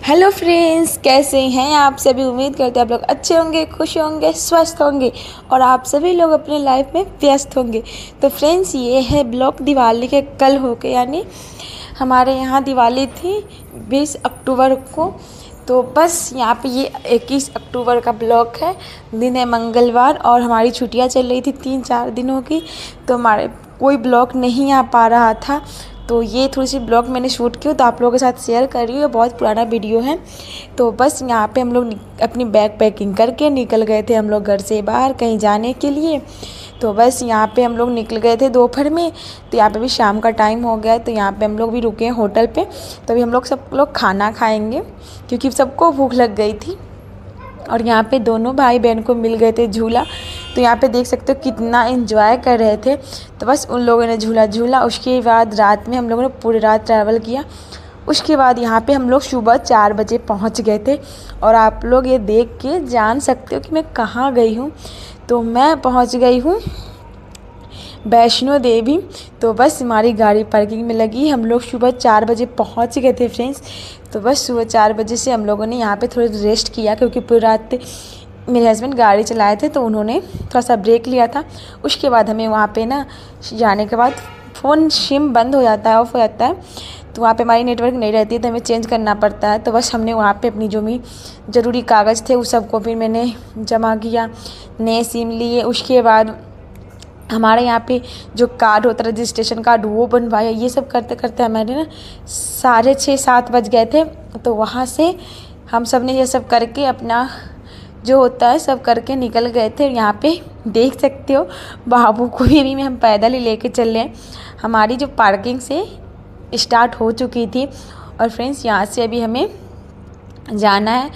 Hello friends, कैसे हैं आप सभी। उम्मीद करते हैं आप लोग अच्छे होंगे, खुश होंगे, स्वस्थ होंगे और आप सभी लोग अपने लाइफ में व्यस्त होंगे। तो फ्रेंड्स, ये है ब्लॉग दिवाली के कल होके, यानी हमारे यहाँ दिवाली थी 20 अक्टूबर को। तो बस यहाँ पे ये 21 अक्टूबर का ब्लॉग है। दिन है मंगलवार और हमारी छुट्टियाँ चल रही थी 3-4 दिनों की, तो हमारे कोई ब्लॉग नहीं आ पा रहा था। तो ये थोड़ी सी ब्लॉग मैंने शूट की, तो आप लोगों के साथ शेयर कर रही हूँ। बहुत पुराना वीडियो है। तो बस यहाँ पे हम लोग अपनी बैग पैकिंग करके निकल गए थे हम लोग घर से बाहर कहीं जाने के लिए। तो बस यहाँ पे हम लोग निकल गए थे दोपहर में। तो यहाँ पे भी शाम का टाइम हो गया, तो यहाँ पे हम लोग भी रुके हैं होटल पे। तो अभी हम लोग सब लोग खाना खाएंगे क्योंकि सबको भूख लग गई थी। और यहाँ पे दोनों भाई बहन को मिल गए थे झूला। तो यहाँ पे देख सकते हो कितना एंजॉय कर रहे थे। तो बस उन लोगों ने झूला झूला। उसके बाद रात में हम लोगों ने पूरी रात ट्रैवल किया। उसके बाद यहाँ पे हम लोग सुबह 4 बजे पहुँच गए थे। और आप लोग ये देख के जान सकते हो कि मैं कहाँ गई हूँ। तो मैं पहुँच गई हूँ वैष्णो देवी। तो बस हमारी गाड़ी पार्किंग में लगी। हम लोग सुबह 4 बजे पहुंच गए थे फ्रेंड्स। तो बस सुबह 4 बजे से हम लोगों ने यहाँ पे थोड़ी रेस्ट किया क्योंकि पूरी रात मेरे हस्बैंड गाड़ी चलाए थे, तो उन्होंने थोड़ा सा ब्रेक लिया था। उसके बाद हमें वहाँ पे ना जाने के बाद फ़ोन सिम बंद हो जाता है, ऑफ हो जाता है। तो वहाँ पे हमारी नेटवर्क नहीं रहती है, तो हमें चेंज करना पड़ता है। तो बस हमने वहाँ पे अपनी जो भी ज़रूरी कागज़ थे उस सबको फिर मैंने जमा किया, नए सिम लिए। उसके बाद हमारे यहाँ पे जो कार्ड होता है रजिस्ट्रेशन कार्ड, वो बनवाया। ये सब करते करते हमारे ना 6:30-7 बज गए थे। तो वहाँ से हम सब ने ये सब करके अपना जो होता है सब करके निकल गए थे। यहाँ पे देख सकते हो बाबू को भी हम पैदल ही लेके चल रहे हैं। हमारी जो पार्किंग से स्टार्ट हो चुकी थी। और फ्रेंड्स, यहाँ से अभी हमें जाना है।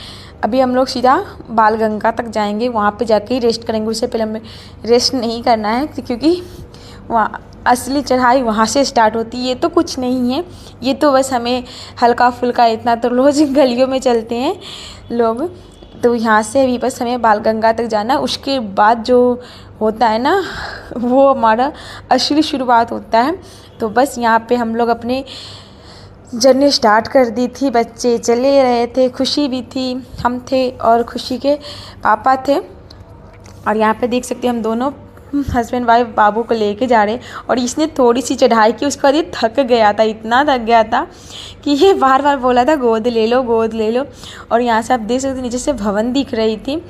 अभी हम लोग सीधा बालगंगा तक जाएंगे, वहाँ पे जाके ही रेस्ट करेंगे। उससे पहले हमें रेस्ट नहीं करना है क्योंकि वहाँ असली चढ़ाई वहाँ से स्टार्ट होती है। ये तो कुछ नहीं है, ये तो बस हमें हल्का फुल्का, इतना तो रोज़ गलियों में चलते हैं लोग। तो यहाँ से अभी बस हमें बालगंगा तक जाना है। उसके बाद जो होता है ना, वो हमारा असली शुरुआत होता है। तो बस यहाँ पे हम लोग अपने जर्नी स्टार्ट कर दी थी। बच्चे चले रहे थे, खुशी भी थी, हम थे और खुशी के पापा थे। और यहाँ पे देख सकते हैं हम दोनों हस्बैंड वाइफ बाबू को लेके जा रहे हैं। और इसने थोड़ी सी चढ़ाई की, उसके बाद ये थक गया था, इतना थक गया था कि ये बार बार बोला था गोद ले लो, गोद ले लो। और यहाँ से आप देख सकते नीचे से भवन दिख रही थी।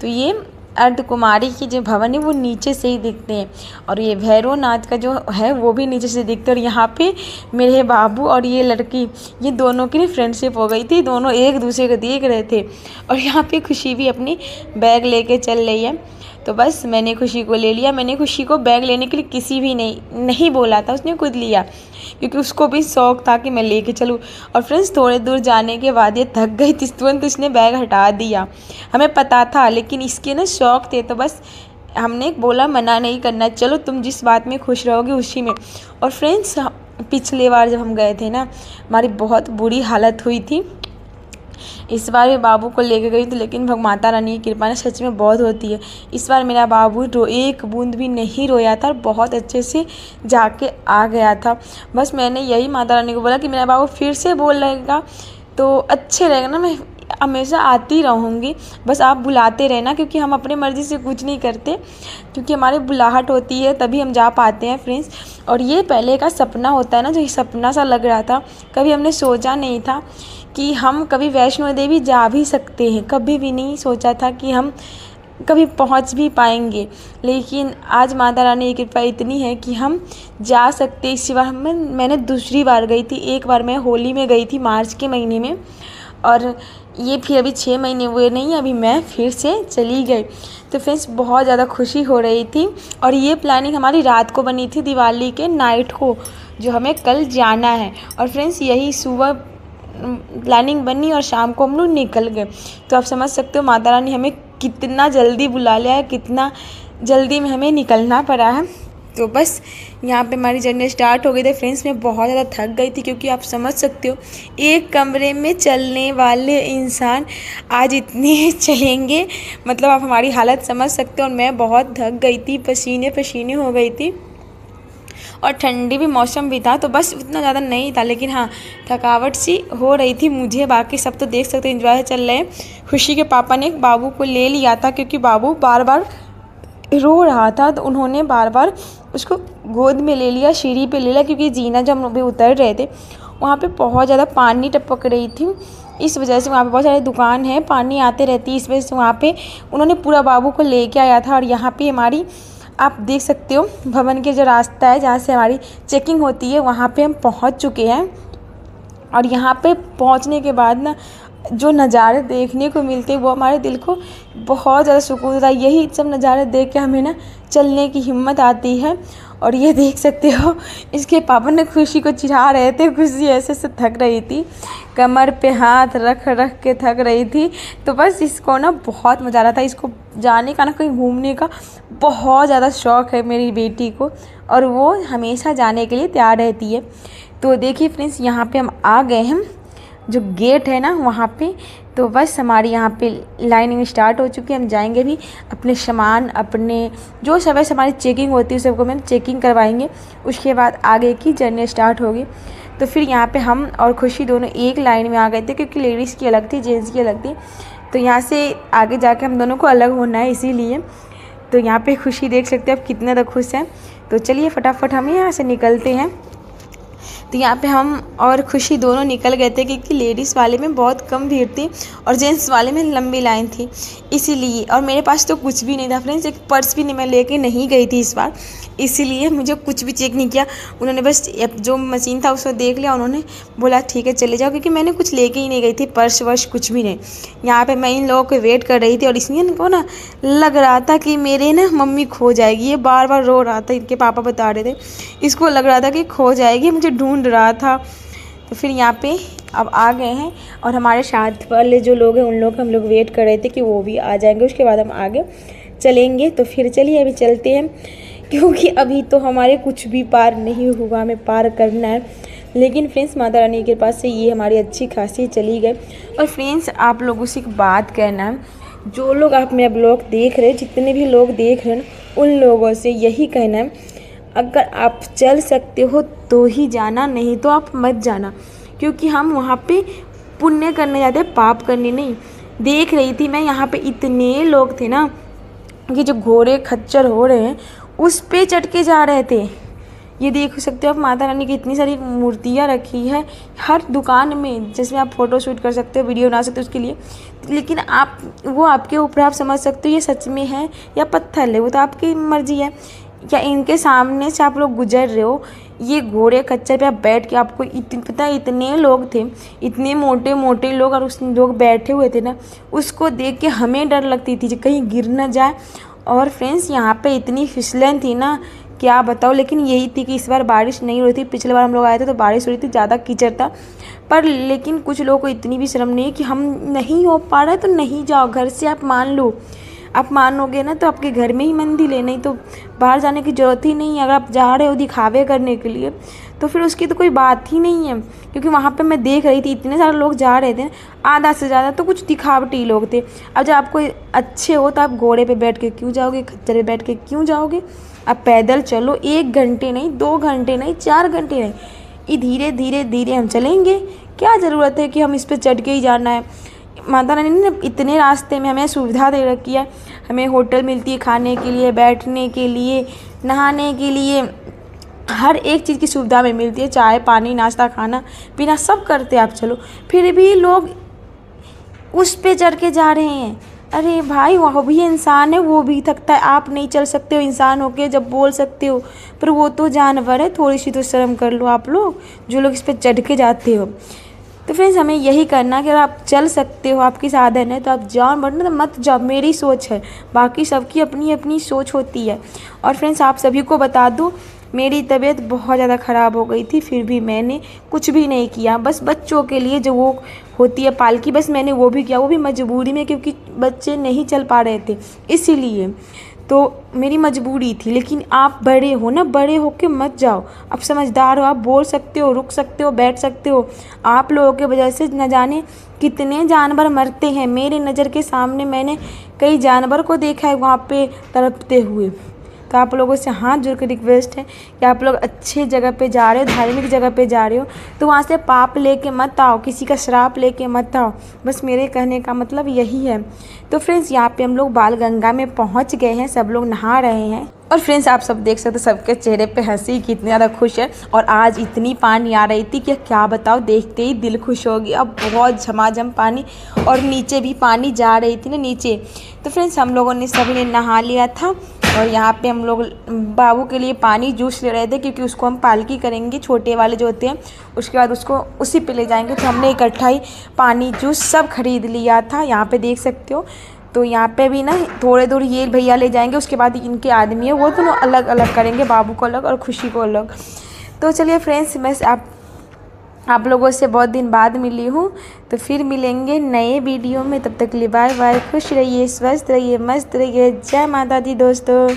तो ये अर्धकुमारी की जो भवन है वो नीचे से ही दिखते हैं। और ये भैरवनाथ का जो है वो भी नीचे से दिखते हैं। और यहाँ पे मेरे बाबू और ये लड़की, ये दोनों की फ्रेंडशिप हो गई थी, दोनों एक दूसरे को देख रहे थे। और यहाँ पे खुशी भी अपनी बैग लेके चल रही है। तो बस मैंने खुशी को ले लिया। मैंने खुशी को बैग लेने के लिए किसी भी नहीं बोला था, उसने खुद लिया क्योंकि उसको भी शौक़ था कि मैं लेके चलूँ। और फ्रेंड्स, थोड़े दूर जाने के बाद ये थक गई थी, तुरंत उसने बैग हटा दिया। हमें पता था लेकिन इसके ना शौक़ थे, तो बस हमने बोला मना नहीं करना, चलो तुम जिस बात में खुश रहोगे उसी में। और फ्रेंड्स, पिछले बार जब हम गए थे ना, हमारी बहुत बुरी हालत हुई थी। इस बार मैं बाबू को लेके गई थी, लेकिन माता रानी की कृपा ने सच में बहुत होती है। इस बार मेरा बाबू एक बूंद भी नहीं रोया था और बहुत अच्छे से जाके आ गया था। बस मैंने यही माता रानी को बोला कि मेरा बाबू फिर से बोल रहेगा तो अच्छे रहेगा ना, मैं हमेशा आती रहूँगी, बस आप बुलाते रहना, क्योंकि हम अपनी मर्ज़ी से कुछ नहीं करते, क्योंकि हमारी बुलाहट होती है तभी हम जा पाते हैं फ्रेंड्स। और ये पहले का सपना होता है ना, जो ये सपना सा लग रहा था। कभी हमने सोचा नहीं था कि हम कभी वैष्णो देवी जा भी सकते हैं, कभी भी नहीं सोचा था कि हम कभी पहुंच भी पाएंगे। लेकिन आज माता रानी की कृपा इतनी है कि हम जा सकते। इसी बार मैंने दूसरी बार गई थी। एक बार मैं होली में गई थी मार्च के महीने में, और ये फिर अभी 6 महीने हुए नहीं, अभी मैं फिर से चली गई। तो फ्रेंड्स, बहुत ज़्यादा खुशी हो रही थी। और ये प्लानिंग हमारी रात को बनी थी, दिवाली के नाइट को, जो हमें कल जाना है। और फ्रेंड्स, यही सुबह प्लानिंग बनी और शाम को हम लोग निकल गए। तो आप समझ सकते हो माता रानी हमें कितना जल्दी बुला लिया है, कितना जल्दी में हमें निकलना पड़ा है। तो बस यहाँ पे हमारी जर्नी स्टार्ट हो गई थी फ्रेंड्स। मैं बहुत ज़्यादा थक गई थी, क्योंकि आप समझ सकते हो एक कमरे में चलने वाले इंसान आज इतने चलेंगे, मतलब आप हमारी हालत समझ सकते हो। और मैं बहुत थक गई थी, पसीने पसीने हो गई थी। और ठंडी भी मौसम भी था, तो बस इतना ज़्यादा नहीं था, लेकिन हाँ थकावट सी हो रही थी मुझे। बाकी सब तो देख सकते एंजॉय चल रहे हैं। खुशी के पापा ने बाबू को ले लिया था क्योंकि बाबू बार बार रो रहा था, तो उन्होंने बार बार उसको गोद में ले लिया, सीढ़ी पे ले लिया, क्योंकि जीना जब हम भी उतर रहे थे वहाँ पे बहुत ज़्यादा पानी टपक रही थी। इस वजह से वहाँ पे बहुत सारी दुकान है, पानी आते रहती है, इस वजह से वहाँ पे उन्होंने पूरा बाबू को लेके आया था। और यहाँ पे हमारी आप देख सकते हो भवन के जो रास्ता है जहाँ से हमारी चेकिंग होती है, वहाँ पे हम पहुँच चुके हैं। और यहाँ पे पहुँचने के बाद ना जो नज़ारे देखने को मिलते हैं वो हमारे दिल को बहुत ज़्यादा सुकून देता है। यही सब नज़ारे देख के हमें ना चलने की हिम्मत आती है। और ये देख सकते हो इसके पापा ने खुशी को चिढ़ा रहे थे, खुशी ऐसे से थक रही थी, कमर पे हाथ रख रख के थक रही थी। तो बस इसको ना बहुत मज़ा आ रहा था, इसको जाने का ना कहीं घूमने का बहुत ज़्यादा शौक़ है मेरी बेटी को, और वो हमेशा जाने के लिए तैयार रहती है। तो देखिए फ्रेंड्स यहाँ पे हम आ गए हैं, जो गेट है ना वहाँ पे। तो बस हमारी यहाँ पे लाइनिंग स्टार्ट हो चुकी है। हम जाएंगे भी अपने सामान, अपने जो सब है हमारी चेकिंग होती है सबको हम चेकिंग करवाएंगे, उसके बाद आगे की जर्नी स्टार्ट होगी। तो फिर यहाँ पे हम और खुशी दोनों एक लाइन में आ गए थे, क्योंकि लेडीज़ की अलग थी, जेंट्स की अलग थी। तो यहाँ से आगे जाके हम दोनों को अलग होना है, इसीलिए। तो यहाँ पे खुशी देख सकते हैं आप कितना ज़्यादा खुश हैं। तो चलिए फटाफट हम यहाँ से निकलते हैं। तो यहाँ पे हम और खुशी दोनों निकल गए थे, क्योंकि लेडीज़ वाले में बहुत कम भीड़ थी और जेंट्स वाले में लंबी लाइन थी, इसीलिए। और मेरे पास तो कुछ भी नहीं था फ्रेंड्स, एक पर्स भी नहीं मैं लेके नहीं गई थी इस बार, इसीलिए मुझे कुछ भी चेक नहीं किया। उन्होंने बस जो मशीन था उसको देख लिया, उन्होंने बोला ठीक है चले जाओ, क्योंकि मैंने कुछ लेके ही नहीं गई थी, पर्स वर्स कुछ भी नहीं। यहाँ पे मैं इन लोगों को वेट कर रही थी, और इसलिए इनको ना लग रहा था कि मेरे ना मम्मी खो जाएगी। ये बार बार रो रहा था, इनके पापा बता रहे थे, इसको लग रहा था कि खो जाएगी, मुझे ढूंढ रहा था। तो फिर यहाँ पे अब आ गए हैं, और हमारे साथ वाले जो लोग हैं उन लोग हम लोग वेट कर रहे थे कि वो भी आ जाएंगे, उसके बाद हम आगे चलेंगे। तो फिर चलिए अभी चलते हैं, क्योंकि अभी तो हमारे कुछ भी पार नहीं हुआ, हमें पार करना है। लेकिन फ्रेंड्स माता रानी के पास से ये हमारी अच्छी खासी चली गए। और फ्रेंड्स आप लोगों से एक बात कहना है, जो लोग आप मेरा ब्लॉग देख रहे हैं, जितने भी लोग देख रहे हैं उन लोगों से यही कहना है, अगर आप चल सकते हो तो ही जाना, नहीं तो आप मत जाना। क्योंकि हम वहाँ पे पुण्य करने जाते हैं, पाप करने नहीं। देख रही थी मैं यहाँ पे इतने लोग थे ना कि जो घोड़े खच्चर हो रहे हैं उस पे चढ़ के जा रहे थे। ये देख सकते हो आप माता रानी की इतनी सारी मूर्तियाँ रखी है हर दुकान में, जिसमें आप फ़ोटो शूट कर सकते हो, वीडियो बना सकते हो उसके लिए। लेकिन आप वो आपके ऊपर, आप समझ सकते हो ये सच में है या पत्थर है, वो तो आपकी मर्ज़ी है। या इनके सामने से आप लोग गुजर रहे हो, ये घोड़े खच्चर पे आप बैठ के, आपको पता है इतने लोग थे, इतने मोटे मोटे लोग, और उस लोग बैठे हुए थे ना, उसको देख के हमें डर लगती थी कहीं गिर ना जाए। और फ्रेंड्स यहाँ पे इतनी फिसलन थी ना क्या बताओ। लेकिन यही थी कि इस बार बारिश नहीं हो रही थी, पिछले बार हम लोग आए थे तो बारिश हो रही थी, ज़्यादा कीचड़ था। पर लेकिन कुछ लोगों को इतनी भी शर्म नहीं है कि हम नहीं हो पा रहा है तो नहीं जाओ, घर से आप मान लो। आप मानोगे ना तो आपके घर में ही मंदिर है, नहीं तो बाहर जाने की ज़रूरत ही नहीं है। अगर आप जा रहे हो दिखावे करने के लिए तो फिर उसकी तो कोई बात ही नहीं है। क्योंकि वहाँ पे मैं देख रही थी इतने सारे लोग जा रहे थे, आधा से ज़्यादा तो कुछ दिखावटी लोग थे। अब जब आपको अच्छे हो तो आप घोड़े पे बैठ के क्यों जाओगे, खच्चर पे बैठ के क्यों जाओगे। आप पैदल चलो, 1 घंटे नहीं, 2 घंटे नहीं, 4 घंटे नहीं, ये धीरे धीरे धीरे हम चलेंगे। क्या ज़रूरत है कि हम इस पर चढ़ के ही जाना है। माता रानी ने इतने रास्ते में हमें सुविधा दे रखी है, हमें होटल मिलती है खाने के लिए, बैठने के लिए, नहाने के लिए, हर एक चीज़ की सुविधा में मिलती है। चाय पानी नाश्ता खाना पीना सब करते आप चलो, फिर भी लोग उस पे चढ़ के जा रहे हैं। अरे भाई वह भी इंसान है, वो भी थकता है। आप नहीं चल सकते हो इंसान होके, जब बोल सकते हो, पर वो तो जानवर है। थोड़ी सी तो शर्म कर लो आप लोग, जो लोग इस पर चढ़ के जाते हो। तो फ्रेंड्स हमें यही करना कि अगर आप चल सकते हो, आपकी साधन है तो आप जाओ, वरना तो मत जाओ। मेरी सोच है, बाकी सबकी अपनी अपनी सोच होती है। और फ्रेंड्स आप सभी को बता दूँ, मेरी तबीयत बहुत ज़्यादा ख़राब हो गई थी, फिर भी मैंने कुछ भी नहीं किया। बस बच्चों के लिए जो वो होती है पालकी, बस मैंने वो भी किया, वो भी मजबूरी में, क्योंकि बच्चे नहीं चल पा रहे थे इसीलिए। तो मेरी मजबूरी थी। लेकिन आप बड़े हो ना, बड़े होके मत जाओ। आप समझदार हो, आप बोल सकते हो, रुक सकते हो, बैठ सकते हो। आप लोगों के वजह से न जाने कितने जानवर मरते हैं। मेरे नज़र के सामने मैंने कई जानवर को देखा है वहाँ पे तड़पते हुए। तो आप लोगों से हाथ जोड़ के रिक्वेस्ट है कि आप लोग अच्छे जगह पे जा रहे हो, धार्मिक जगह पे जा रहे हो, तो वहाँ से पाप लेके मत आओ, किसी का श्राप लेके मत आओ। बस मेरे कहने का मतलब यही है। तो फ्रेंड्स यहाँ पे हम लोग बाल गंगा में पहुँच गए हैं, सब लोग नहा रहे हैं। और फ्रेंड्स आप सब देख सकते हो सबके चेहरे पे हंसी, कितनी ज़्यादा खुश है। और आज इतनी पानी आ रही थी कि क्या बताओ, देखते ही दिल खुश हो गया। अब बहुत झमाझम पानी, और नीचे भी पानी जा रही थी ना नीचे। तो फ्रेंड्स हम लोगों ने सभी ने नहा लिया था, और यहाँ पे हम लोग बाबू के लिए पानी जूस ले रहे थे, क्योंकि उसको हम पालकी करेंगे, छोटे वाले जो होते हैं, उसके बाद उसको उसी पे ले जाएंगे। तो हमने इकट्ठा ही पानी जूस सब खरीद लिया था, यहाँ पे देख सकते हो। तो यहाँ पे भी ना थोड़े दूर ये भैया ले जाएंगे, उसके बाद इनके आदमी है वो दोनों अलग अलग करेंगे, बाबू को अलग और खुशी को अलग। तो चलिए फ्रेंड्स, मैं आप लोगों से बहुत दिन बाद मिली हूँ, तो फिर मिलेंगे नए वीडियो में। तब तक के लिए बाय बाय, खुश रहिए, स्वस्थ रहिए, मस्त रहिए। जय माता दी दोस्तों।